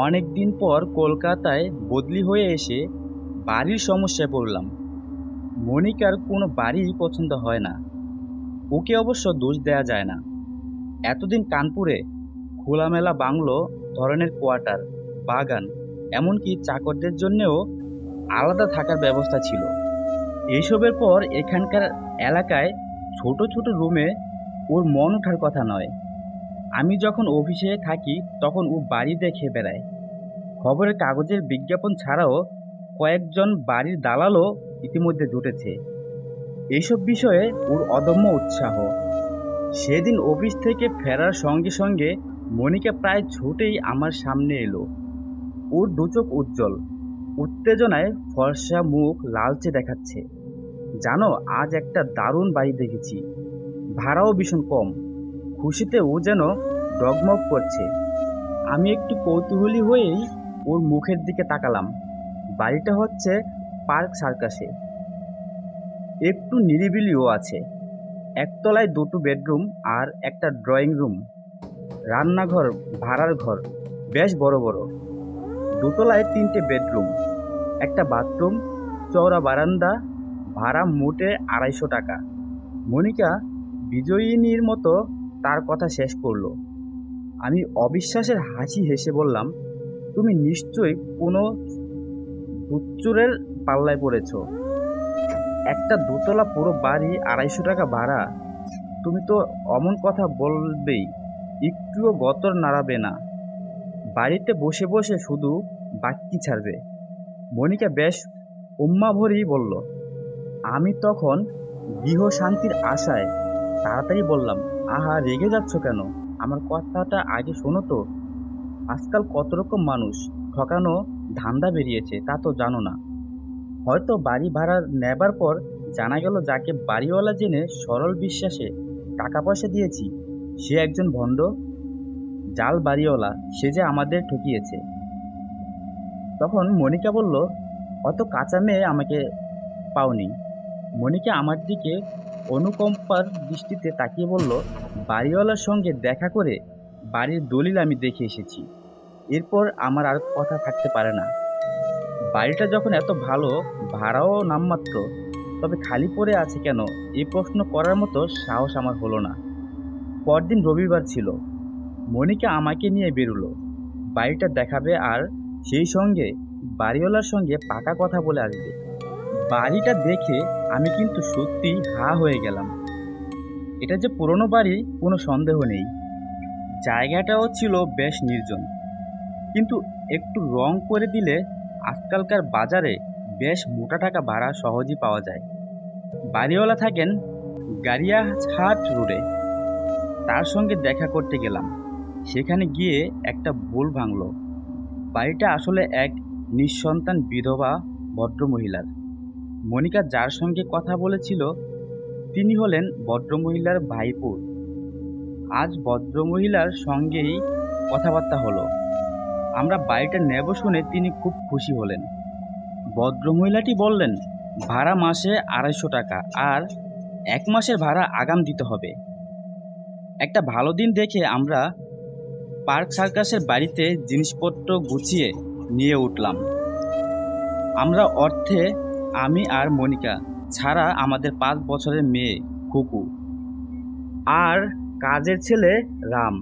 অনেক দিন পর কলকাতায় বদলি হয়ে এসে বাড়ির সমস্যায় পড়লাম। মনিকার কোনো বাড়িই পছন্দ হয় না। ওকে অবশ্য দোষ দেয়া যায় না। এতদিন কানপুরে খোলামেলা বাংলো ধরনের কোয়ার্টার, বাগান, এমনকি চাকরদের জন্যেও আলাদা থাকার ব্যবস্থা ছিল। এইসবের পর এখানকার এলাকায় ছোট ছোট রুমে ওর মন ওঠার কথা নয়। আমি যখন অফিসে থাকি তখন ও বাড়ি দেখে বেড়ায়। খবরের কাগজের বিজ্ঞাপন ছাড়াও কয়েকজন বাড়ির দালালও ইতিমধ্যে জুটেছে। এইসব বিষয়ে ওর অদম্য উৎসাহ। সেদিন অফিস থেকে ফেরার সঙ্গে সঙ্গে মনিকা প্রায় ছুটেই আমার সামনে এলো। ওর দুচোখ উজ্জ্বল, উত্তেজনায় ফর্সা মুখ লালচে দেখাচ্ছে। জানো, আজ একটা দারুণ বাড়ি দেখেছি, ভাড়াও ভীষণ কম। খুশিতে ও যেন ডগমগ করছে। আমি একটু কৌতূহলী হয়েই ওর মুখের দিকে তাকালাম। বাড়িটা হচ্ছে পার্ক সার্কাসে। একটু নিরিবিলিও আছে। একতলায় দুটো বেডরুম আর একটা ড্রয়িং রুম, রান্নাঘর, ভাড়ার ঘর বেশ বড় বড়। দোতলায় তিনটে বেডরুম, একটা বাথরুম, চওড়া বারান্দা। ভাড়া মোটে 250 টাকা। মনিকা বিজয়িনীর মতো তার কথা শেষ করলো। আমি অবিশ্বাসের হাসি হেসে বললাম, তুমি নিশ্চয়ই কোনো দুচ্চুরের পাল্লায় পড়েছো। একটা দোতলা পুরো বাড়ি 250 টাকা ভাড়া! তুমি তো অমন কথা বলবেই, একটুও গতর নাড়াবে না। বাড়িতে বসে বসে শুধু বাক্যি ছাড়বে। মনিকা বেশ উম্মাভরেই বলল। আমি তখন গৃহশান্তির আশায় তাড়াতাড়ি বললাম, আহা, রেগে যাচ্ছ কেন? আমার কথাটা আগে শোনো তো। আজকাল কত রকম মানুষ ঠকানো ধান্দা বেরিয়েছে, তা তো জানো না? হয়তো বাড়ি ভাড়া নেবার পর জানা গেল যাকে বাড়িওয়ালা জেনে সরল বিশ্বাসে টাকা পয়সা দিয়েছি সে একজন ভণ্ড জাল বাড়িওয়ালা, সে যে আমাদের ঠকিয়েছে। তখন মনিকা বলল, অত কাঁচা মেয়ে আমাকে পাওনি। মনিকা আমার দিকে অনুকম্পার দৃষ্টিতে তাকিয়ে বলল, বাড়িওয়ালার সঙ্গে দেখা করে বাড়ির দলিল আমি দেখে এসেছি। এরপর আমার আর কথা থাকতে পারে না। বাড়িটা যখন এত ভালো, ভাড়াও নামমাত্র, তবে খালি পড়ে আছে কেন এই প্রশ্ন করার মতো সাহস আমার হলো না। পরদিন রবিবার ছিল। মনিকা আমাকে নিয়ে বেরুলো। বাড়িটা দেখাবে আর সেই সঙ্গে বাড়িওয়ালার সঙ্গে পাকা কথা বলে আসবে। বাড়িটা দেখে আমি কিন্তু সত্যি হা হয়ে গেলাম। এটা যে পুরনো বাড়ি কোনো সন্দেহ নেই। জায়গাটাও ছিল বেশ নির্জন, কিন্তু একটু রং করে দিলে আজকালকার বাজারে বেশ মোটা টাকা ভাড়া সহজেই পাওয়া যায়। বাড়িওয়ালা থাকেন গাড়িয়াহাট রোডে। তার সঙ্গে দেখা করতে গেলাম। সেখানে গিয়ে একটা ভুল ভাঙলো। বাড়িটা আসলে এক নিঃসন্তান বিধবা ভদ্রমহিলার। মনিকা যার সঙ্গে কথা বলেছিল তিনি হলেন ভদ্রমহিলার ভাইপো। আজ ভদ্রমহিলার সঙ্গেই কথাবার্তা হলো। আমরা বাড়িটা নেব শুনে তিনি খুব খুশি হলেন। ভদ্রমহিলাটি বললেন, ভাড়া মাসে 250 টাকা, আর 1 মাসের ভাড়া আগাম দিতে হবে। একটা ভালো দিন দেখে আমরা পার্ক সার্কাসের বাড়িতে জিনিসপত্র গুছিয়ে নিয়ে উঠলাম। আমরা অর্থে আমি আর মনিকা ছাড়া আমাদের 5 বছরের মেয়ে খুকু আর কাজের ছেলে রাম।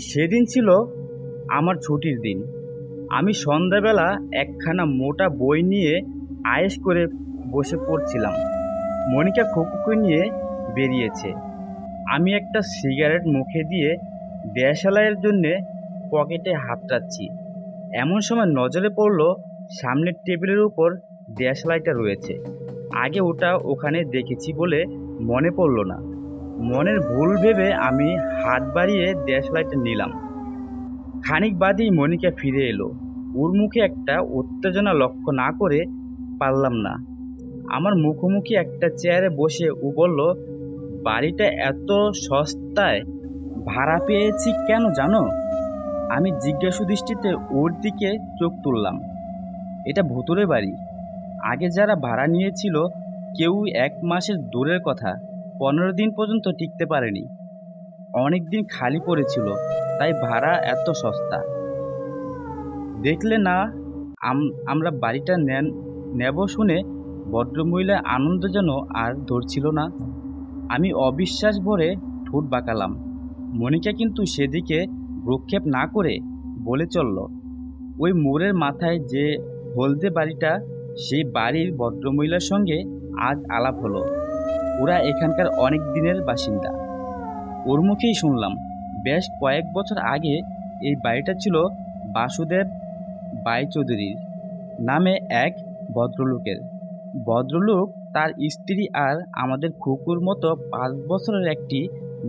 সেদিন ছিল আমার ছুটির দিন। আমি সন্ধ্যাবেলা একখানা মোটা বই নিয়ে আয়েশ করে বসে পড়ছিলাম। মনিকা খুকুকে নিয়ে বেরিয়েছে। আমি একটা সিগারেট মুখে দিয়ে দেশালাইয়ের জন্যে পকেটে হাতড়াচ্ছি। এমন সময় নজরে পড়ল সামনের টেবিলের উপর দেশালাইটা রয়েছে। আগে ওটা ওখানে দেখেছি বলে মনে পড়ল না। মনের ভুল ভেবে আমি হাত বাড়িয়ে দেশালাইটা নিলাম। খানিক বাদেই মনিকা ফিরে এলো। ওর মুখে একটা উত্তেজনা লক্ষ্য না করে পারলাম না। আমার মুখোমুখি একটা চেয়ারে বসে ও বলল, বাড়িটা এত সস্তায় ভাড়া পেয়েছি কেন জানো? আমি জিজ্ঞাসু দৃষ্টিতে ওর দিকে চোখ তুললাম। এটা ভুতুড়ে বাড়ি। আগে যারা ভাড়া নিয়েছিল কেউ 1 মাসের দূরের কথা 15 দিন পর্যন্ত টিকতে পারেনি। অনেক দিন খালি পড়েছিল, তাই ভাড়া এত সস্তা। দেখলে না আমরা বাড়িটা নেব শুনে ভদ্রমহিলার আনন্দ যেন আর ধরছিল না। আমি অবিশ্বাস ভরে ঠোঁট বাঁকালাম। মনিকা কিন্তু সেদিকে ভ্রুক্ষেপ না করে বলে চলল, ওই মোড়ের মাথায় যে হলদে বাড়িটা, সেই বাড়ির ভদ্রমহিলার সঙ্গে আজ আলাপ হলো। ওরা এখানকার অনেক দিনের বাসিন্দা। ওর মুখেই শুনলাম বেশ কয়েক বছর আগে এই বাড়িটা ছিল বাসুদেব বাইচৌধুরীর নামে এক ভদ্রলোকের। ভদ্রলোক তার স্ত্রী আর আমাদের খুকুর মতো 5 বছরের একটি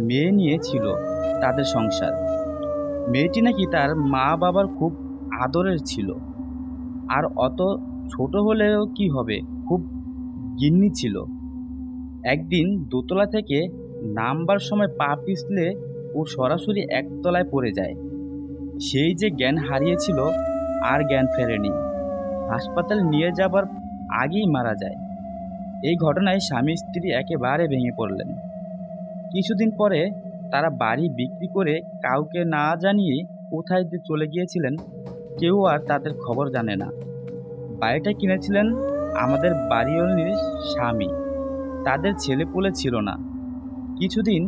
মেয়ে নিয়ে ছিল তাদের সংসার। মেয়েটি নাকি তার মা বাবার খুব আদরের ছিল, আর অত ছোট হলেও কি হবে, খুব গিন্নি ছিল। একদিন দোতলা থেকে নামবার সময় পা পিছলে ও সরাসরি একতলায় পড়ে যায়। সেই যে জ্ঞান হারিয়েছিল, আর জ্ঞান ফেরেনি। হাসপাতাল নিয়ে যাবার আগেই মারা যায়। এই ঘটনায় স্বামী স্ত্রী একেবারে ভেঙে পড়লেন। কিছুদিন পরে তারা বাড়ি বিক্রি করে কাউকে না জানিয়ে কোথায় যে চলে গিয়েছিলেন, কেউ আর তাদের খবর জানে না। বাড়িটা কিনেছিলেন আমাদের বাড়িওয়ালির স্বামী। তাদের ছেলেপুলে ছিল না। কিছুদিন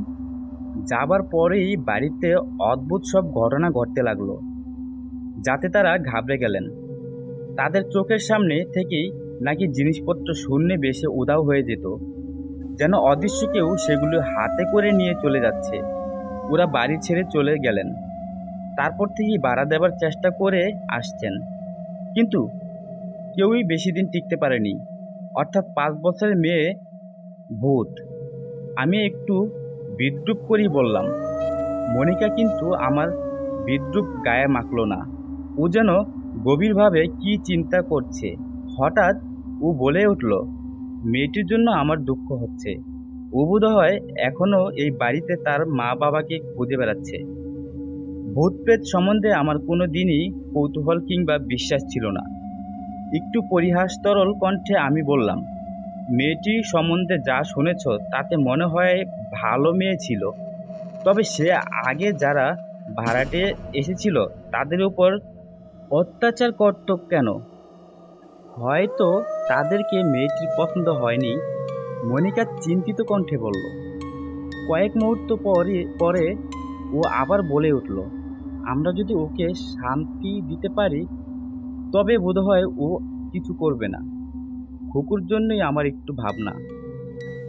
যাবার পরেই বাড়িতে অদ্ভুত সব ঘটনা ঘটতে লাগলো, যাতে তারা ঘাবড়ে গেলেন। তাদের চোখের সামনে থেকেই নাকি জিনিসপত্র শূন্যে ভেসে উধাও হয়ে যেত, যেন অদৃশ্য কেউ সেগুলো হাতে করে নিয়ে চলে যাচ্ছে। ওরা বাড়ি ছেড়ে চলে গেলেন। তারপর থেকেই ভাড়া দেবার চেষ্টা করে আসছেন, কিন্তু কেউই বেশি দিন টিকতে পারেনি। অর্থাৎ 5 বছরের মেয়ে ভূত। আমি একটু বিদ্রূপ করেই বললাম। মনিকা কিন্তু আমার বিদ্রূপ গায়ে মাখল না। ও যেন গভীরভাবে কি চিন্তা করছে। হঠাৎ ও বলে উঠল, মেয়েটির জন্য আমার দুঃখ হচ্ছে। ও বোধহয় এখনো এই বাড়িতে তার মা বাবাকে খুঁজে বেড়াচ্ছে। ভূত প্রেত সম্বন্ধে আমার কোনো দিনই কৌতূহল কিংবা বিশ্বাস ছিল না। একটু পরিহাসতরল কণ্ঠে আমি বললাম, মেয়েটি সম্বন্ধে যা শুনেছ তাতে মনে হয় ভালো মেয়ে ছিল। তবে সে আগে যারা ভাড়াটে এসেছিল তাদের উপর অত্যাচার করত কেন? হয়তো তাদেরকে মেয়েটির পছন্দ হয়নি। মনিকা চিন্তিত কণ্ঠে বলল। কয়েক মুহূর্ত পরে ও আবার বলে উঠল, আমরা যদি ওকে শান্তি দিতে পারি তবে বোধহয় ও কিছু করবে না। খুকুর জন্যই আমার একটু ভাবনা।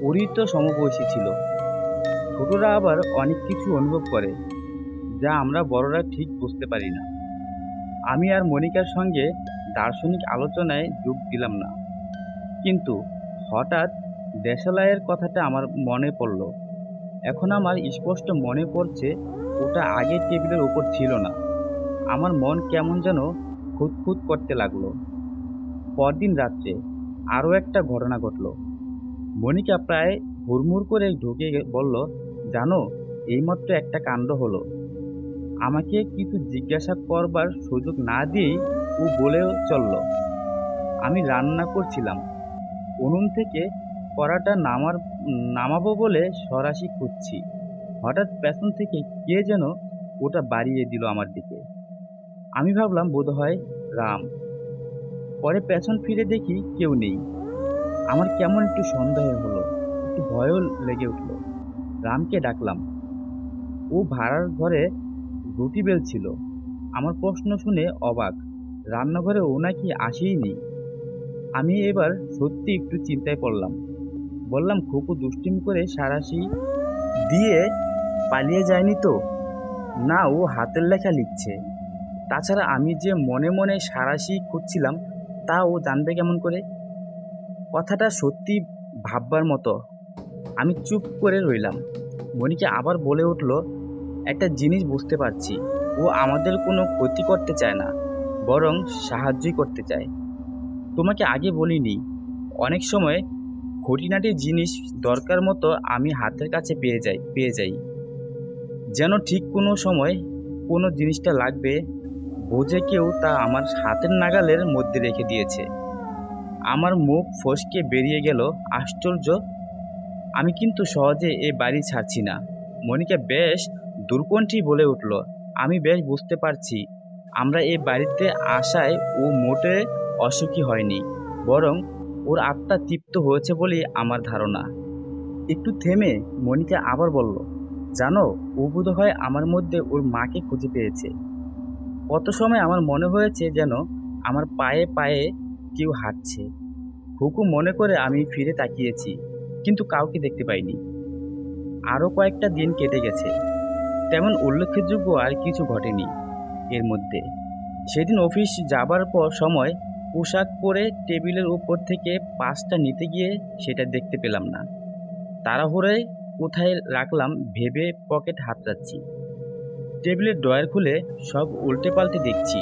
ওরই তো সমবয়সী ছিল। ছোটরা আবার অনেক কিছু অনুভব করে, যা আমরা বড়রা ঠিক বুঝতে পারি না। আমি আর মনিকার সঙ্গে দার্শনিক আলোচনায় যোগ দিলাম না, কিন্তু হঠাৎ দেশালয়ের কথাটা আমার মনে পড়ল। এখন আমার স্পষ্ট মনে পড়ছে ওটা আগে টেবিলের উপর ছিল না। আমার মন কেমন যেন খুঁতখুত করতে লাগলো। পরদিন রাত্রে আরও একটা ঘটনা ঘটল। মনিকা প্রায় হুড়মুড় করে ঢুকে বলল, জানো, এইমাত্র একটা কাণ্ড হলো। আমাকে কিছু জিজ্ঞাসা করবার সুযোগ না দিয়েই ও বলেও চলল, আমি রান্না করছিলাম, উনুন থেকে কড়াটা নামাবো বলে সরাসি খুঁজছি। হঠাৎ পেছন থেকে কে যেন ওটা বাড়িয়ে দিল আমার দিকে। আমি ভাবলাম বোধহয় রাম। পরে পেছন ফিরে দেখি কেউ নেই। আমার কেমন একটু সন্দেহ হলো, একটু ভয়ও লেগে উঠল। রামকে ডাকলাম। ও ভাড়ার ঘরে রুটি বেলছিল। আমার প্রশ্ন শুনে অবাক। রান্নাঘরে ও নাকি আসেইনি। আমি এবার সত্যি একটু চিন্তায় পড়লাম। বললাম, খুকু দুষ্টিমি করে সাঁড়াশি দিয়ে পালিয়ে যায়নি তো? না, ও হাতের লেখা লিখছে। তাছাড়া আমি যে মনে মনে সাঁড়াশি খুঁজছিলাম তা ও জানবে কেমন করে? কথাটা সত্যি ভাববার মতো। আমি চুপ করে রইলাম। মনিকা আবার বলে উঠল, একটা জিনিস বুঝতে পারছি, ও আমাদের কোনো ক্ষতি করতে চায় না, বরং সাহায্যই করতে চায়। তোমাকে আগে বলিনি, অনেক সময় খুঁটিনাটি জিনিস দরকার মতো আমি হাতের কাছে পেয়ে যাই, যেন ঠিক কোনো সময় কোনো জিনিসটা লাগবে, বোঝে কেউ তা আমার হাতের নাগালের মধ্যে রেখে দিয়েছে। আমার মুখ ফসকে বেরিয়ে গেল, আশ্চর্য, আমি কিন্তু সহজে এ বাড়ি ছাড়ছি না। মনিকা বেশ দূরকণ্ঠী বলে উঠল, আমি বেশ বুঝতে পারছি আমরা এই বাড়িতে আসায় ও মোটে অসুখী হয়নি, বরং ওর আত্মা তৃপ্ত হয়েছে বলেই আমার ধারণা। একটু থেমে মনিকা আবার বলল, জানো, ও বোধহয় আমার মধ্যে ওর মাকে খুঁজে পেয়েছে। কত সময় আমার মনে হয়েছে যেন আমার পায়ে পায়ে কেউ হাঁটছে। হুকু মনে করে আমি ফিরে তাকিয়েছি, কিন্তু কাউকে দেখতে পাইনি। আরো কয়েকটা দিন কেটে গেছে, তেমন উল্লেখযোগ্য আর কিছু ঘটেনি এর মধ্যে। সেদিন অফিস যাবার পর সময় পোশাক পরে টেবিলের উপর থেকে পাঁচটা নিতে গিয়ে সেটা দেখতে পেলাম না। তাড়াহুড়োয় কোথায় রাখলাম ভেবে পকেট হাতড়াচ্ছি। টেবিলের ড্রয়ার খুলে সব উল্টে পাল্টে দেখছি।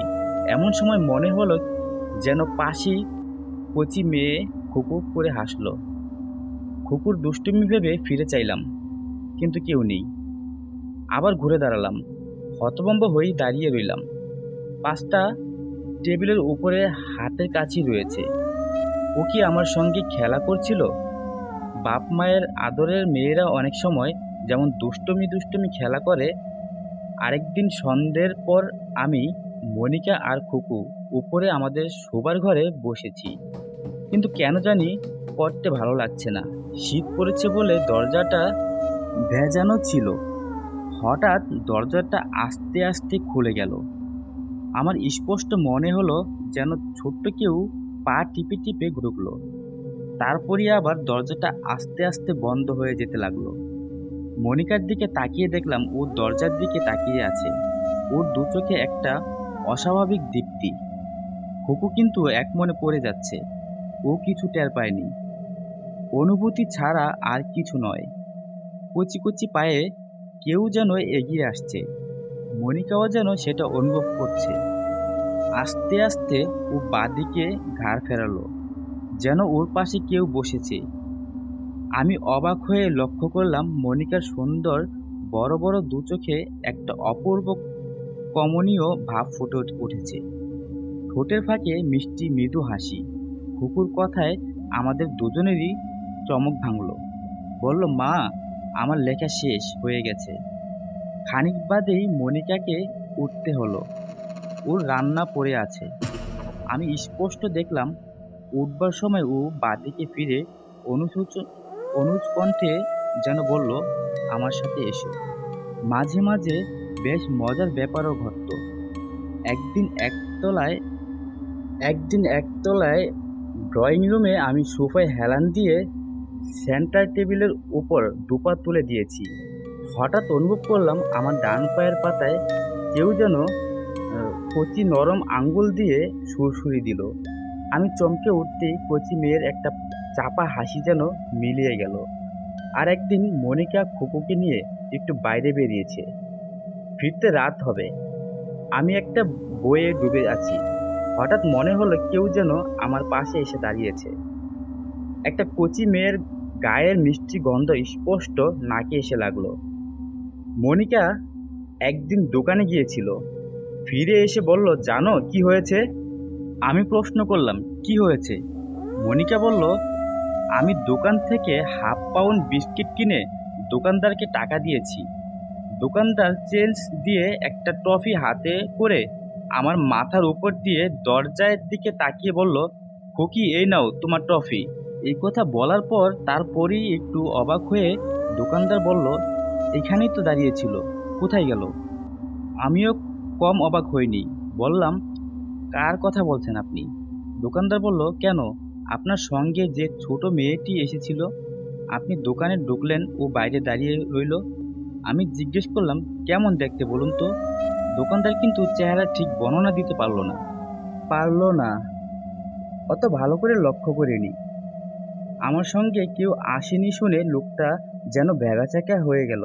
এমন সময় মনে হলো যেন পাশেই কচি মেয়ে খুকু করে হাসলো। খুকুর দুষ্টুমি ভেবে ফিরে চাইলাম, কিন্তু কেউ নেই। আবার ঘুরে দাঁড়ালাম, হতভম্ব হয়েই দাঁড়িয়ে রইলাম। পাঁচটা টেবিলের উপরে হাতের কাছেই রয়েছে। ও কি আমার সঙ্গে খেলা করছিল? বাপ মায়ের আদরের মেয়েরা অনেক সময় যেমন দুষ্টুমি দুষ্টুমি খেলা করে। আরেকদিন সন্ধ্যের পর আমি, মনিকা আর খুকু উপরে আমাদের শোবার ঘরে বসেছি, কিন্তু কেন জানি পড়তে ভালো লাগছে না। শীত পড়েছে বলে দরজাটা ভেজানো ছিল। হঠাৎ দরজাটা আস্তে আস্তে খুলে গেল। আমার স্পষ্ট মনে হলো যেন ছোট্ট কেউ পা টিপে টিপে ঢুকলো। তারপরই আবার দরজাটা আস্তে আস্তে বন্ধ হয়ে যেতে লাগলো। মনিকার দিকে তাকিয়ে দেখলাম ও দরজার দিকে তাকিয়ে আছে। ওর দু চোখে একটা অস্বাভাবিক দীপ্তি। খুকু কিন্তু এক মনে পড়ে যাচ্ছে। ও কিছু টের পায়নি। অনুভূতি ছাড়া আর কিছু নয়। কচি কচি পায়ে কেউ যেন এগিয়ে আসছে। মনিকাও যেন সেটা অনুভব করছে। আস্তে আস্তে ও বাঁদিকে ঘাড় ফেরালো, যেন ওর পাশে কেউ বসেছে। আমি অবাক হয়ে লক্ষ্য করলাম মনিকার সুন্দর বড় বড় দু চোখে একটা অপূর্ব কমনীয় ভাব ফুটে উঠেছে। ঠোঁটের ফাঁকে মিষ্টি মৃদু হাসি। খুকুর কথায় আমাদের দুজনেরই চমক ভাঙল। বলল, মা, আমার লেখা শেষ হয়ে গেছে। খানিক বাদেই মনিকাকে উঠতে হলো। ওর রান্না পড়ে আছে। আমি স্পষ্ট দেখলাম উঠবার সময় ও বাদিকে ফিরে অনুজ কণ্ঠে যেন বলল, আমার সাথে এসো। মাঝে মাঝে বেশ মজার ব্যাপারও ঘটত। একদিন একতলায় একদিন একতলায় ড্রয়িং রুমে আমি সোফায় হেলান দিয়ে সেন্টার টেবিলের উপর দুপা তুলে দিয়েছি। হঠাৎ অনুভব করলাম আমার ডান পায়ের পাতায় কেউ যেন কচি নরম আঙ্গুল দিয়ে সুরসুরি দিল। আমি চমকে উঠতেই কচি মেয়ের একটা চাপা হাসি যেন মিলিয়ে গেল। আর একদিন মনিকা খুকুকে নিয়ে একটু বাইরে বেরিয়েছে। ফিরতে রাত হবে। আমি একটা বইয়ে ডুবে আছি। হঠাৎ মনে হলো কেউ যেন আমার পাশে এসে দাঁড়িয়েছে। একটা কচি মেয়ের গায়ের মিষ্টি গন্ধ স্পষ্ট নাকে এসে লাগলো। মনিকা একদিন দোকানে গিয়েছিল, ফিরে এসে বলল, জানো কি হয়েছে? আমি প্রশ্ন করলাম, কি হয়েছে? মনিকা বলল, আমি দোকান থেকে হাফ পাউন্ড বিস্কিট কিনে দোকানদারকে টাকা দিয়েছি। দোকানদার চেঞ্জ দিয়ে একটা টফি হাতে করে আমার মাথার উপর দিয়ে দরজার দিকে তাকিয়ে বলল, খুকি, এই নাও তোমার টফি। এই কথা বলার পর তারপরই একটু অবাক হয়ে দোকানদার বলল, এখানেই তো দাঁড়িয়েছিল, কোথায় গেল? আমিও কম অবাক হইনি। বললাম, কার কথা বলছেন আপনি? দোকানদার বলল, কেন, আপনার সঙ্গে যে ছোট মেয়েটি এসেছিল। আপনি দোকানে ঢুকলেন, ও বাইরে দাঁড়িয়ে রইল। আমি জিজ্ঞেস করলাম, কেমন দেখতে বলুন তো? দোকানদার কিন্তু চেহারা ঠিক বর্ণনা দিতে পারলো না। অত ভালো করে লক্ষ্য করিনি। আমার সঙ্গে কেউ আসেনি শুনে লোকটা যেন ভ্যাবাচ্যাকা হয়ে গেল।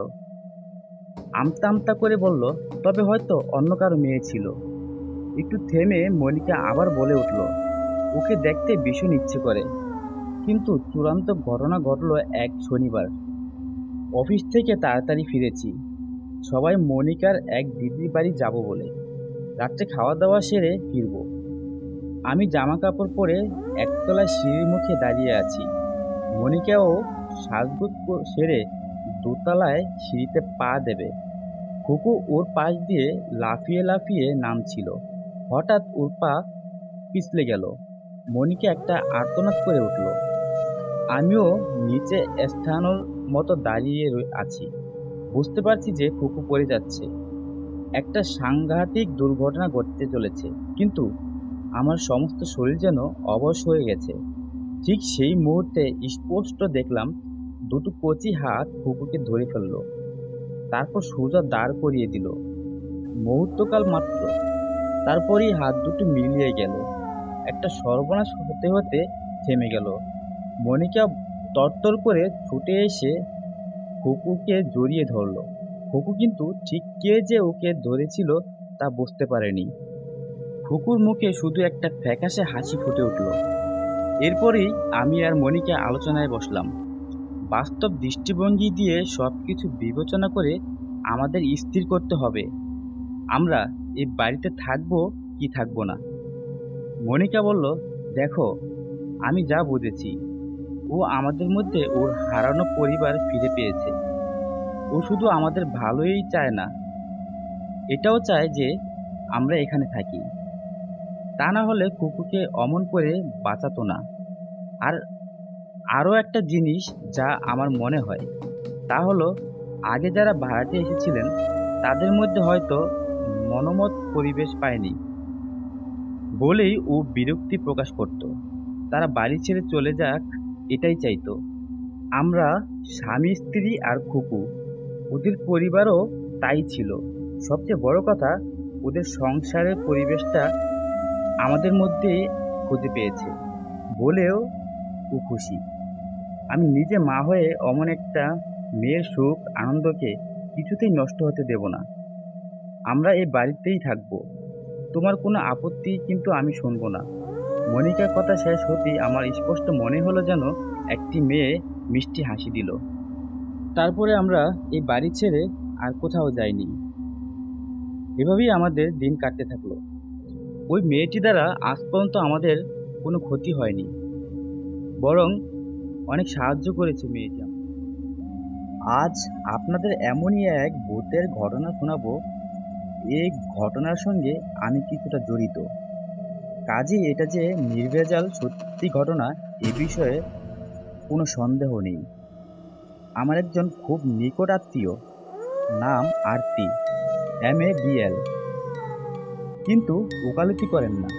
আমতা আমতা করে বলল, তবে হয়তো অন্য কারো মেয়ে ছিল। একটু থেমে মনিকা আবার বলে উঠল, ওকে দেখতে ভীষণ ইচ্ছে করে। কিন্তু চূড়ান্ত ঘটনা ঘটল এক শনিবার। অফিস থেকে তাড়াতাড়ি ফিরেছি। সবাই মনিকার এক দিদির বাড়ি যাব বলে। রাত্রে খাওয়া দাওয়া সেরে ফিরব। আমি জামা কাপড় পরে একতলায় সিঁড়ির মুখে দাঁড়িয়ে আছি। মনিকাও সাজগোজ সেরে দোতলায় সিঁড়িতে পা দেবে। খুকু ওর পাশ দিয়ে লাফিয়ে লাফিয়ে নামছিল। হঠাৎ ওর পা পিছলে গেল। মনিকা একটা আর্তনাদ করে উঠল। আমিও নিচে স্থানোর মতো দাঁড়িয়ে আছি। বুঝতে পারছি যে ফুপু পড়ে যাচ্ছে, একটা সাংঘাতিক দুর্ঘটনা ঘটতে চলেছে। কিন্তু আমার সমস্ত শরীর যেন অবশ হয়ে গেছে। ঠিক সেই মুহূর্তে স্পষ্ট দেখলাম দুটো কচি হাত ফুপুকে ধরে ফেলল, তারপর সোজা দাঁড় করিয়ে দিল। মুহূর্তকাল মাত্র, তারপরই হাত দুটো মিলিয়ে গেল। একটা সর্বনাশ হতে হতে থেমে গেল। মনিকা তরতর করে ছুটে এসে ফুপুকে জড়িয়ে ধরল। ফুপু কিন্তু ঠিক কে যে ওকে ধরেছিল তা বুঝতে পারেনি। ফুপুর মুখে শুধু একটা ফ্যাকাশে হাসি ফুটে উঠল। এরপরেই আমি আর মনিকা আলোচনায় বসলাম। বাস্তব দৃষ্টিভঙ্গি দিয়ে সবকিছু বিবেচনা করে আমাদের স্থির করতে হবে আমরা এই বাড়িতে থাকবো কি থাকবো না। মনিকা বলল, দেখো, আমি যা বুঝেছি, ও আমাদের মধ্যে ওর হারানো পরিবার ফিরে পেয়েছে। ও শুধু আমাদের ভালোই চায় না, এটাও চায় যে আমরা এখানে থাকি। তা না হলে কুকুরকে অমন করে বাঁচাতো না। আর আরও একটা জিনিস যা আমার মনে হয়, তা হলো আগে যারা ভাড়াটে এসেছিলেন তাদের মধ্যে হয়তো মনোমত পরিবেশ পায়নি বলেই ও বিরক্তি প্রকাশ করত। তারা বাড়ি ছেড়ে চলে যাক, এটাই চাইতো। আমরা স্বামী স্ত্রী আর খুকু, ওদের পরিবারও তাই ছিল। সবচেয়ে বড় কথা, ওদের সংসারের পরিবেশটা আমাদের মধ্যে খুঁজে পেয়েছে বলেও ও খুশি। আমি নিজে মা হয়ে অমন একটা মেয়ের সুখ আনন্দকে কিছুতেই নষ্ট হতে দেব না। আমরা এই বাড়িতেই থাকবো, তোমার কোনো আপত্তি কিন্তু আমি শুনবো না। মনিকার কথা শেষ হতেই আমার স্পষ্ট মনে হলো যেন একটি মেয়ে মিষ্টি হাসি দিল। তারপরে আমরা এই বাড়ি ছেড়ে আর কোথাও যাইনি। এভাবেই আমাদের দিন কাটতে থাকলো। ওই মেয়েটি দ্বারা আজ পর্যন্ত আমাদের কোনো ক্ষতি হয়নি, বরং অনেক সাহায্য করেছে মেয়েটি আমাদের। আজ আপনাদের এমনই এক ভূতের ঘটনা শোনাবো। এই ঘটনার সঙ্গে আমি কিছুটা জড়িত, কাজেই এটা যে নির্ভেজাল সত্যি ঘটনা এ বিষয়ে কোনো সন্দেহ নেই। আমার একজন খুব নিকট আত্মীয়, নাম আরতি, MA BL, কিন্তু ওকালতি করেন না,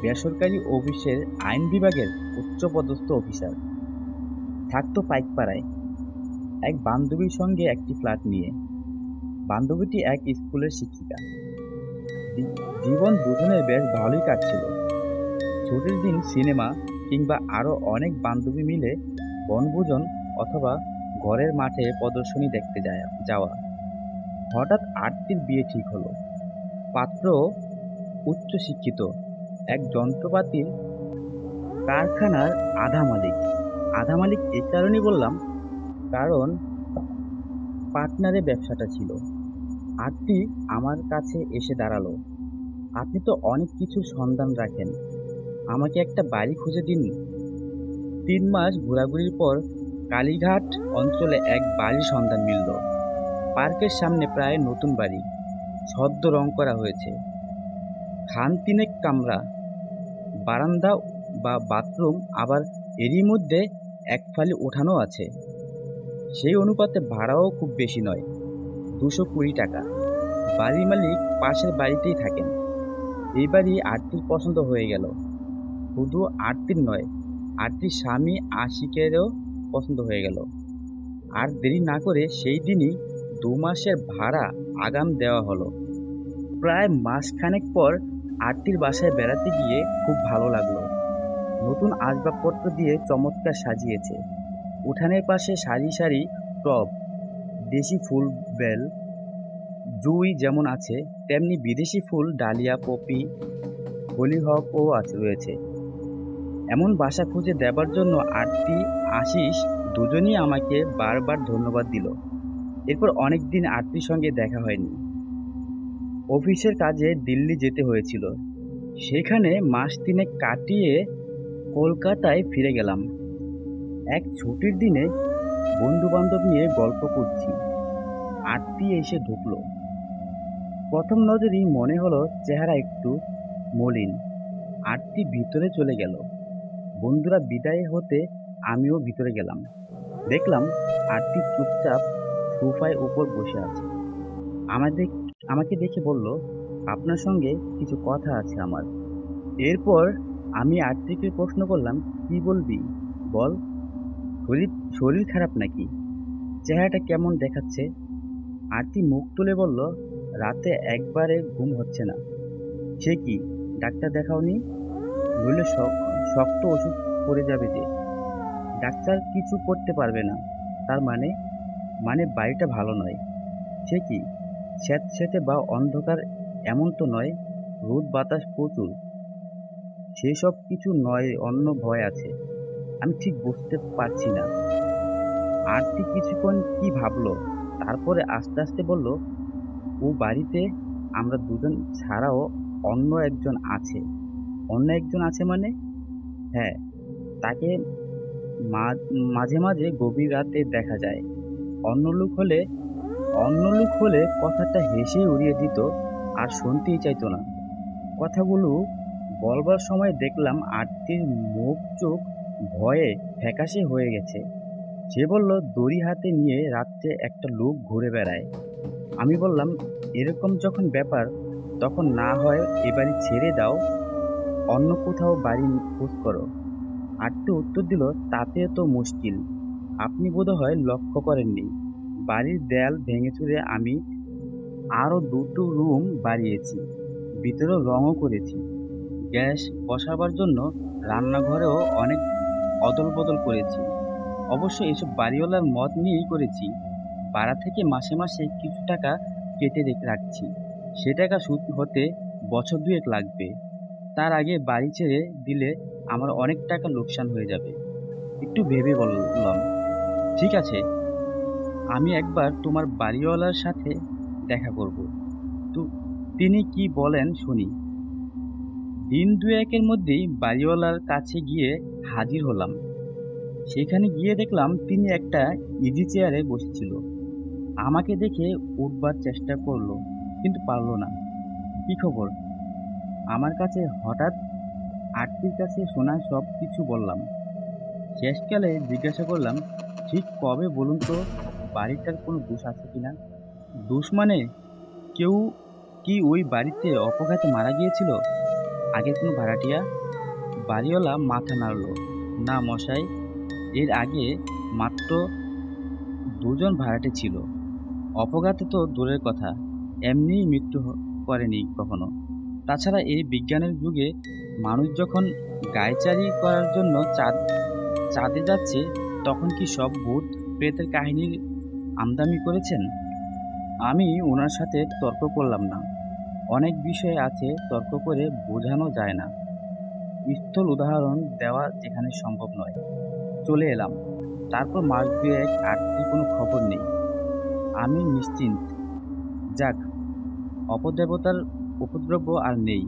বেসরকারি অফিসের আইন বিভাগের উচ্চপদস্থ অফিসার। থাকতো পাইকপাড়ায় এক বান্ধবীর সঙ্গে একটি ফ্ল্যাট নিয়ে। বান্ধবীটি এক স্কুলের শিক্ষিকা। জীবন দুজনের বেশ ভালোই কাটছিল। ছুটির দিন সিনেমা কিংবা আরও অনেক বান্ধবী মিলে বনভোজন অথবা ঘরের মাঠে প্রদর্শনী দেখতে যাওয়া। হঠাৎ আরতির বিয়ে ঠিক হলো। পাত্র উচ্চশিক্ষিত, এক যন্ত্রপাতির কারখানার আধা মালিক। আধা মালিক এই কারণেই বললাম, কারণ পার্টনারে ব্যবসাটা ছিল। আরতি আমার কাছে এসে দাঁড়ালো, আপনি তো অনেক কিছুর সন্ধান রাখেন, আমাকে একটা বাড়ি খুঁজে দিন। 3 মাস ঘোরাঘুরির পর কালীঘাট অঞ্চলে এক বাড়ির সন্ধান মিলল। পার্কের সামনে প্রায় নতুন বাড়ি, সদ্য রং করা হয়েছে। খান তিনেক কামরা, বারান্দা বা বাথরুম, আবার এরই মধ্যে এক ফালি উঠানো আছে। সেই অনুপাতে ভাড়াও খুব বেশি নয়, 220 টাকা। বাড়ির মালিক পাশের বাড়িতেই থাকেন। এই বাড়ি আরতির পছন্দ হয়ে গেল। শুধু আরতির নয়, আরতির স্বামী আশিকেরও পছন্দ হয়ে গেল। আর দেরি না করে সেই দিনই 2 মাসের ভাড়া আগাম দেওয়া হলো। প্রায় মাসখানেক পর আরতির বাসায় বেড়াতে গিয়ে খুব ভালো লাগলো। নতুন আসবাবপত্র দিয়ে চমৎকার সাজিয়েছে। উঠানের পাশে সারি সারি টব, দেশি ফুল, বেল, জুঁই যেমন আছে তেমনি বিদেশি ফুল, ডালিয়া, পপি, হলিহকও রয়েছে। এমন বাসা খুঁজে দেবার জন্য আরতি, আশিস দুজনই আমাকে বারবার ধন্যবাদ দিল। এরপর অনেক দিন আরতির সঙ্গে দেখা হয়নি। অফিসের কাজে দিল্লি যেতে হয়েছিল, সেখানে মাস 3 কাটিয়ে কলকাতায় ফিরে গেলাম। এক ছুটির দিনে বন্ধু বান্ধব নিয়ে গল্প করছি, আরতি এসে ঢুকলো। প্রথম নজরেই মনে হলো চেহারা একটু মলিন। আরতি ভিতরে চলে গেল। বন্ধুরা বিদায় হতে আমিও ভিতরে গেলাম। দেখলাম আরতি চুপচাপ সোফায় উপর বসে আছে। আমাদের আমাকে দেখে বলল, আপনার সঙ্গে কিছু কথা আছে আমার। এরপর আমি আরতিকে প্রশ্ন করলাম, কি বলবি বল। শরীর শরীর খারাপ নাকি? চেহারাটা কেমন দেখাচ্ছে? আরতি মুখ তুলে বলল, রাতে একবারে ঘুম হচ্ছে না। সে কি, ডাক্তার দেখাওনি? নইলে শক্ত ওষুধ পড়ে যাবে যে। ডাক্তার কিছু করতে পারবে না। তার মানে? মানে বাড়িটা ভালো নয়। সে কি, স্যাঁতসেঁতে বা অন্ধকার এমন তো নয়। রোদ বাতাস প্রচুর। সেসব কিছু নয়, অন্য ভয় আছে। আমি ঠিক বুঝতে পারছি না। আরতি কিছুক্ষণ কি ভাবলো, তারপরে আস্তে আস্তে বলল, ও বাড়িতে আমরা দুজন ছাড়াও অন্য একজন আছে। অন্য একজন আছে মানে? হ্যাঁ, তাকে মাঝে মাঝে গভীর রাতে দেখা যায়। অন্য লোক হলে অন্য লোক হলে কথাটা হেসেই উড়িয়ে দিত, আর শুনতেই চাইতো না। কথাগুলো বলবার সময় দেখলাম আরতির মুখ চোখ ভয়ে ফ্যাকাশে হয়ে গেছে। সে বলল, দড়ি হাতে নিয়ে রাত্রে একটা লোক ঘুরে বেড়ায়। আমি বললাম, এরকম যখন ব্যাপার, তখন না হয় এ বাড়ি ছেড়ে দাও, অন্য কোথাও বাড়ি খোঁজ করো। আরতি উত্তর দিল, তাতে তো মুশকিল। আপনি বোধহয় লক্ষ্য করেননি, বাড়ির দেয়াল ভেঙেচুরে আমি আরো দুটো রুম বাড়িয়েছি, ভিতরে রঙও করেছি। গ্যাস বসাবার জন্য রান্নাঘরেও অনেক অদল বদল করেছি। অবশ্য এসব বাড়িওয়ালার মত নিয়েই করেছি। পাড়া থেকে মাসে মাসে কিছু টাকা কেটে রাখছি। সে টাকা সুদ হতে বছর দুয়েক লাগবে। তার আগে বাড়ি ছেড়ে দিলে আমার অনেক টাকা লোকসান হয়ে যাবে। একটু ভেবে বললাম, ঠিক আছে, আমি একবার তোমার বাড়িওয়ালার সাথে দেখা করব। তো তিনি কি বলেন শুনি। দিন দুয়েকের মধ্যেই বাড়িওয়ালার কাছে গিয়ে হাজির হলাম। সেখানে গিয়ে দেখলাম তিনি একটা ইজি চেয়ারে বসেছিল। আমাকে দেখে উঠবার চেষ্টা করলো, কিন্তু পারলো না। কি খবর? আমার কাছে হঠাৎ আরতির কাছে শোনা সব কিছু বললাম। শেষকালে জিজ্ঞাসা করলাম, ঠিক কবে বলুন তো, বাড়িটার কোনো দোষ আছে কিনা? দোষ মানে? কেউ কি ওই বাড়িতে অপঘাতে মারা গিয়েছিল? আগের কোনো ভাড়াটিয়া? বাড়িওয়ালা মাথা নাড়ল। না মশাই, এর আগে মাত্র দুজন ভাড়াটে ছিল। অপঘাতে তো দূরের কথা, এমনিই মৃত্যু করেনি কখনো। তাছাড়া এই বিজ্ঞানের যুগে মানুষ যখন গায়চারি করার জন্য চাঁদে যাচ্ছে, তখন কি সব ভূত প্রেতের কাহিনীর আমদানি করেছেন? আমি ওনার সাথে তর্ক করলাম না। অনেক বিষয় আছে তর্ক করে বোঝানো যায় না। স্থূল উদাহরণ দেওয়া যেখানে সম্ভব নয়। চলে এলাম। তারপর মাস দুয়েক আরতির কোনো খবর নেই। আমি নিশ্চিন্ত। যাক, অপদেবতার উপদ্রব আর নেই,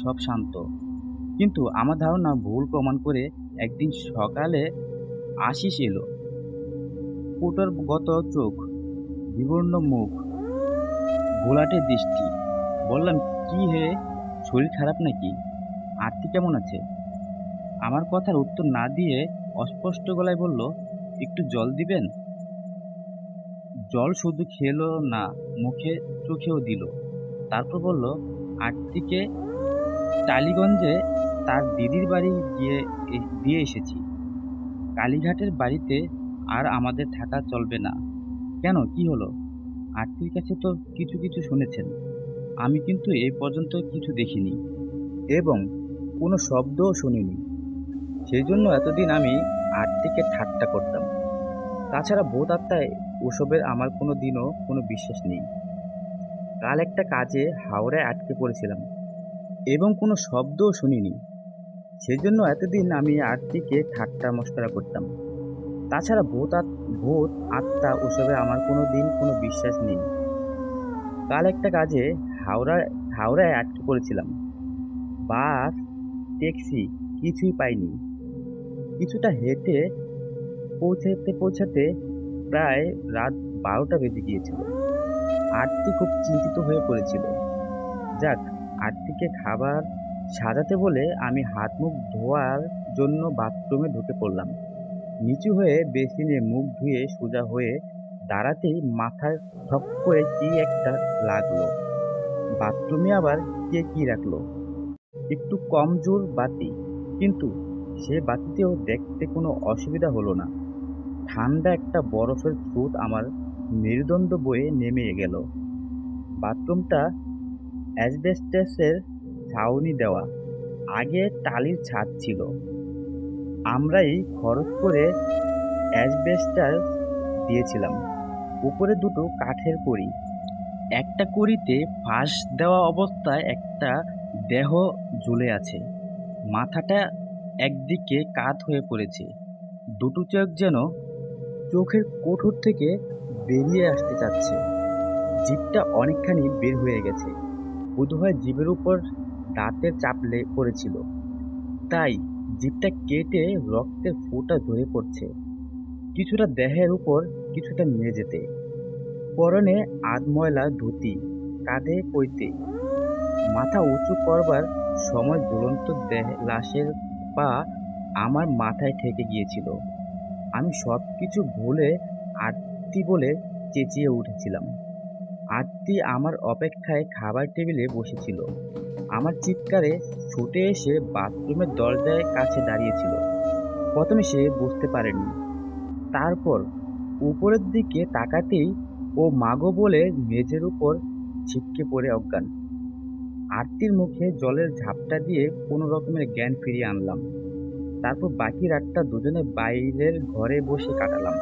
সব শান্ত। কিন্তু আমার ধারণা ভুল প্রমাণ করে একদিন সকালে আশিস এলো। পুটরগত চোখ, বিবর্ণ মুখ, ঘোলাটে দৃষ্টি। বললাম, কি হে, শরীর খারাপ নাকি? আরতি কেমন আছে? আমার কথার উত্তর না দিয়ে অস্পষ্ট গলায় বলল, একটু জল দিবেন? জল শুধু খেলো না, মুখে চোখেও দিল। তারপর বলল, আরতিকে টালিগঞ্জে তার দিদির বাড়ি দিয়ে এসেছি। কালীঘাটের বাড়িতে আর আমাদের থাকা চলবে না। কেন, কি হলো? আরতির কাছে তো কিছু কিছু শুনেছেন। আমি কিন্তু এই পর্যন্ত কিছু দেখিনি এবং কোনো শব্দও শুনিনি। সেই জন্য এতদিন আমি আরতিকে ঠাট্টা করতাম। তাছাড়া ভূত আত্মায় ওসবের আমার কোনো দিনও কোনো বিশ্বাস নেই। কাল একটা কাজে হাওড়ায় আটকে পড়েছিলাম এবং কোনো শব্দও শুনিনি। সেজন্য এতদিন আমি আরতিকে ঠাট্টা মশকরা করতাম। তাছাড়া ভূত আত্মা ওসবে আমার কোনো দিন কোনো বিশ্বাস নেই। কাল একটা কাজে হাওড়ায় হাওড়ায় আটকে পড়েছিলাম। বাস, ট্যাক্সি কিছুই পাইনি। কিছুটা হেঁটে পৌঁছাতে পৌঁছাতে প্রায় রাত 12টা বেজে গিয়েছিল। আরতি খুব চিন্তিত হয়ে পড়েছিল। যাক, আরতিকে খাবার সাজাতে বলে আমি হাত মুখ ধোয়ার জন্য বাথরুমে ঢুকে পড়লাম। নিচু হয়ে বেসিনে মুখ ধুয়ে সোজা হয়ে দাঁড়াতেই মাথায় ঠক করে কি একটা লাগলো। বাথরুমে আবার কে কি রাখলো? একটু কম জোর বাতি, কিন্তু সে বাতিতেও দেখতে কোনো অসুবিধা হলো না। ঠান্ডা একটা বরফের স্রোত আমার মেরুদণ্ড বয়ে নেমে গেল। বাথরুমটা অ্যাসবেস্টসের ছাউনি দেওয়া, আগে টালির ছাদ ছিল। আমরাই খরচ করে অ্যাসবেস্টাস দিয়েছিলাম। উপরে দুটো কাঠের কড়ি, একটা কড়িতে ফাঁস দেওয়া অবস্থায় একটা দেহ ঝুলে আছে। মাথাটা একদিকে কাত হয়ে পড়েছে, দুটো চোখ যেন চোখের কোঠর থেকে বেরিয়ে আসতে চাচ্ছে। জিভটা অনেকখানি বের হয়ে গেছে, বোধহয় জিভের উপর দাঁতের চাপ পড়েছিল, তাই জিভটা কেটে রক্তের ফোঁটা ঝরে পড়ছে, কিছুটা দেহের উপর, কিছুটা মেঝেতে। পরনে আধময়লা ধুতি, কাঁধে পৈতে। মাথা উঁচু করবার সময় ঝুলন্ত লাশের পা আমার মাথায় ঠেকে গিয়েছিল। আমি সব কিছু ভুলে আরতি বলে চেঁচিয়ে উঠেছিলাম। আরতি আমার অপেক্ষায় খাবার টেবিলে বসেছিল। আমার চিৎকারে ছুটে এসে বাথরুমের দরজায় কাছে দাঁড়িয়েছিল। প্রথমে সে বুঝতে পারেনি, তারপর উপরের দিকে তাকাতেই ও মাগো বলে মেঝের উপর ছিটকে পড়ে অজ্ঞান। আরতির মুখে জলের ঝাপটা দিয়ে কোনো রকমের জ্ঞান ফিরিয়ে আনলাম। তারপর বাকি রাতটা দুজনে বাইরের ঘরে বসে কাটালাম।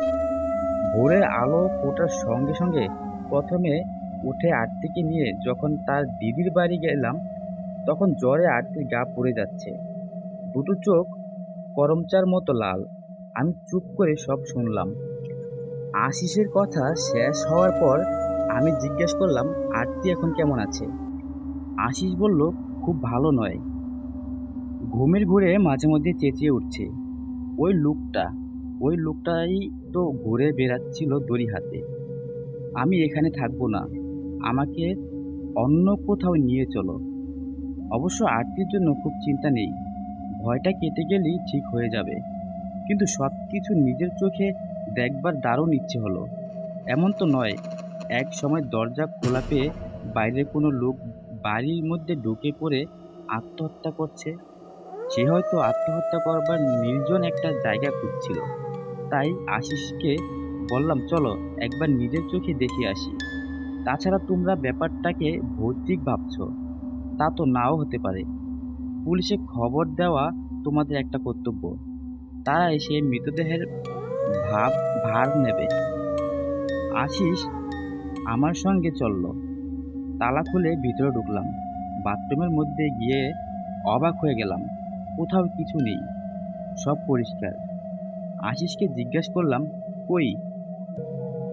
ভোরের আলো ফোটার সঙ্গে সঙ্গে প্রথমে উঠে আরতিকে নিয়ে যখন তার দিদির বাড়ি গেলাম, তখন জ্বরে আরতির গা পুড়ে যাচ্ছে, দুটো চোখ করমচার মতো লাল। আমি চুপ করে সব শুনলাম। আশিসের কথা শেষ হওয়ার পর আমি জিজ্ঞেস করলাম, আরতি এখন কেমন আছে? আশিস বলল, খুব ভালো নয়, ঘুমের ঘুরে মাঝে মধ্যে চেঁচিয়ে উঠছে। ওই লোকটা ওই লোকটাই তো ঘুরে বেড়াচ্ছিল দড়ি হাতে। আমি এখানে থাকবো না, আমাকে অন্য কোথাও নিয়ে চলো। অবশ্য আরতির জন্য খুব চিন্তা নেই, ভয়টা কেটে গেলেই ঠিক হয়ে যাবে। কিন্তু সবকিছু নিজের চোখে দেখবার দারুণ ইচ্ছে হলো। এমন তো নয় এক সময় দরজা খোলা পেয়ে বাইরের কোনো লোক বাড়ির মধ্যে ঢুকে পড়ে আত্মহত্যা করছে। সে হয়তো আত্মহত্যা করবার নির্জন একটা জায়গা খুঁজছিল। তাই আশিসকে বললাম, চলো একবার নিজের চোখে দেখে আসি। তাছাড়া তোমরা ব্যাপারটাকে ভৌতিক ভাবছো, তা তো নাও হতে পারে। পুলিশে খবর দেওয়া তোমাদের একটা কর্তব্য, তারা এসে মৃতদেহের ভাব ভার নেবে। আশিস আমার সঙ্গে চলল। তালা খুলে ভিতরে ঢুকলাম। বাথরুমের মধ্যে গিয়ে অবাক হয়ে গেলাম, কোথাও কিছু নেই, সব পরিষ্কার। আশিসকে জিজ্ঞাসা করলাম, কই,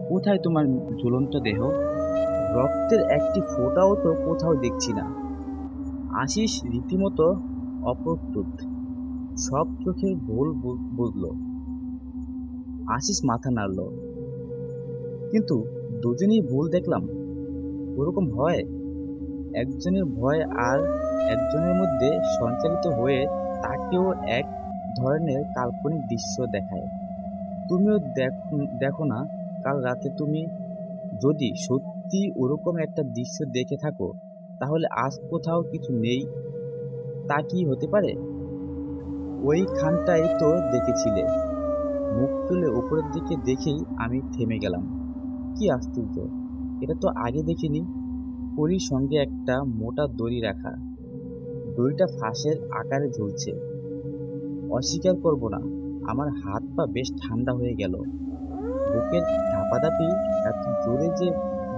কোথায় তোমার ঝুলন্ত দেহ? রক্তের একটি ফোঁটাও তো কোথাও দেখছি না। আশিস রীতিমতো অপ্রস্তুত, সব চোখের ভুল বুঝলো। আশিস মাথা নাড়ল, কিন্তু দুজনেই ভুল দেখলাম। ওরকম হয়, একজনের ভয় আর একজনের মধ্যে সঞ্চালিত হয়ে তাকেও এক ধরনের কাল্পনিক দৃশ্য দেখায়। তুমিও দেখো না, কাল রাতে তুমি যদি সত্যি ওরকম একটা দৃশ্য দেখে থাকো, তাহলে আজ কোথাও কিছু নেই, তা কি হতে পারে? ওইখানটাই তো দেখেছিলে। মুখ তুলে উপরের দিকে দেখেই আমি থেমে গেলাম। কি আশ্চর্য, এটা তো আগে দেখিনি। কড়ির সঙ্গে একটা মোটা দড়ি রাখা, দড়িটা ফাঁসের আকারে ঝুলছে। অস্বীকার করব না, আমার হাত পা বেশ ঠান্ডা হয়ে গেল। বুকের ধাপাধাপি এত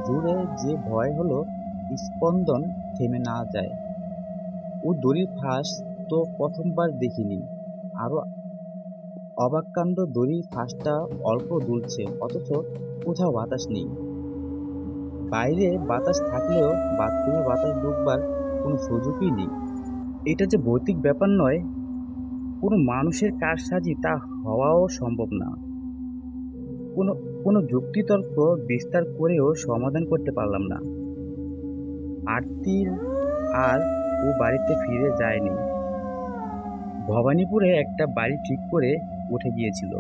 জোরে যে ভয় হলো, স্পন্দন থেমে না যায়। ও দড়ির ফাঁস তো প্রথমবার দেখিনি। আরো অবাক কাণ্ড, দড়ির ফাঁসটা অল্প দুলছে, অথচ কোথাও বাতাস নেই। বাইরে বাতাস থাকলেও বাথরুমে বাতাস ঢুকবার কোনো সুযোগই নেই। এটা যে ভৌতিক ব্যাপার নয়, কোনো মানুষের কারসাজি তা হওয়াও সম্ভব না। কোনো কোনো যুক্তিতর্ক বিস্তার করেও সমাধান করতে পারলাম না। আরতির আর ও বাড়িতে ফিরে যায়নি। ভবানীপুরে একটা বাড়ি ঠিক করে উঠে গিয়েছিল।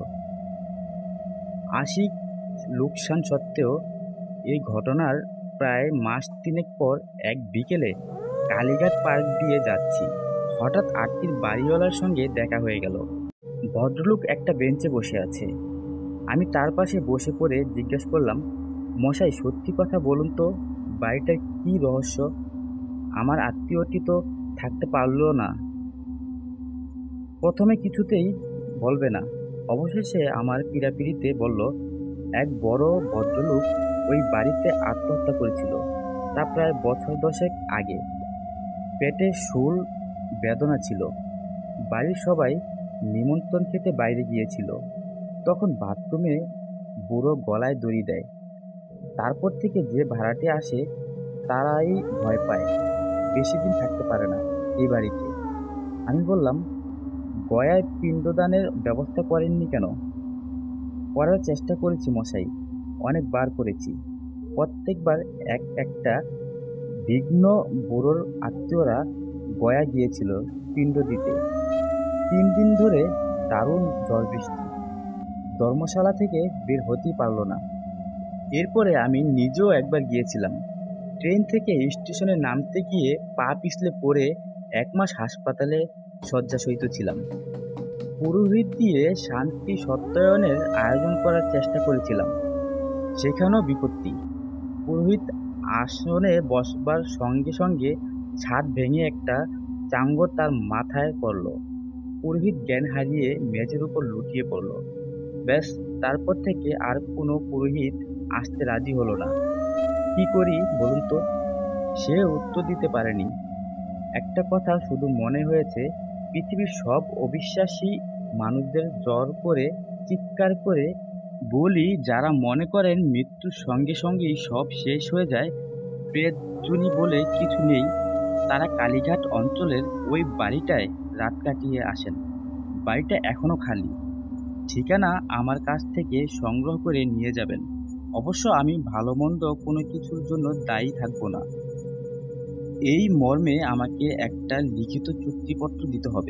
আশিক লোকসান সত্ত্বেও এই ঘটনার প্রায় মাস তিনেক পর এক বিকেলে কালীঘাট পার্ক দিয়ে যাচ্ছি, হঠাৎ আরতির বাড়িওয়ালার সঙ্গে দেখা হয়ে গেল। ভদ্রলোক একটা বেঞ্চে বসে আছে। আমি তার পাশে বসে পড়ে জিজ্ঞেস করলাম, মশাই সত্যি কথা বলুন তো, বাড়িটার কি রহস্য? আমার আত্মীয়টি তো থাকতে পারলো না। প্রথমে কিছুতেই বলবে না, অবশেষে আমার পীড়াপিড়িতে বলল, এক বড় ভদ্রলোক ওই বাড়িতে আত্মহত্যা করেছিল, তা প্রায় বছর দশেক আগে। পেটে শূল বেদনা ছিল। বাড়ির সবাই নিমন্ত্রণ খেতে বাইরে গিয়েছিল। তখন বাথরুমে বুড়ো গলায় দড়ি দেয়। তারপর থেকে যে ভাড়াটে আসে তারাই ভয় পায়, বেশি দিন থাকতে পারে না এই বাড়িতে। আমি বললাম, গয়ায় পিণ্ডদানের ব্যবস্থা করেননি কেন? করার চেষ্টা করেছি মশাই, অনেকবার করেছি। প্রত্যেকবার একটা বিঘ্ন। বুড়োর আত্মীয়রা গয়া গিয়েছিল পিণ্ড দিতে। 3 দিন ধরে দারুণ ঝড় বৃষ্টি, ধর্মশালা থেকে বের হতেই পারল না। এরপরে আমি নিজেও একবার গিয়েছিলাম। ট্রেন থেকে স্টেশনে নামতে গিয়ে পা পিছলে পড়ে 1 মাস হাসপাতালে শয্যাশয়িত ছিলাম। পুরোহিত দিয়ে শান্তি সত্যায়নের আয়োজন করার চেষ্টা করেছিলাম, সেখানেও বিপত্তি। পুরোহিত আসনে বসবার সঙ্গে সঙ্গে ছাদ ভেঙে একটা চাঙড় তার মাথায় পড়ল। পুরোহিত জ্ঞান হারিয়ে মেঝের উপর লুটিয়ে পড়ল। ব্যাস, তারপর থেকে আর কোনো পুরোহিত আসতে রাজি হলো না। কি করি বলুন তো? সে উত্তর দিতে পারেনি। একটা কথা শুধু মনে হয়েছে, পৃথিবীর সব অবিশ্বাসী মানুষদের জড় করে চিৎকার করে বলি, যারা মনে করেন মৃত্যুর সঙ্গে সঙ্গেই সব শেষ হয়ে যায়, প্রেতজুনি বলে কিছু নেই, তারা কালীঘাট অঞ্চলের ওই বাড়িটায় রাত কাটিয়ে আসেন। বাড়িটা এখনো খালি। ঠিকানা আমার কাছ থেকে সংগ্রহ করে নিয়ে যাবেন। অবশ্য আমি ভালো মন্দ কোনো কিছুর জন্য দায়ী থাকব না। এই মর্মে আমাকে একটা লিখিত চুক্তিপত্র দিতে হবে।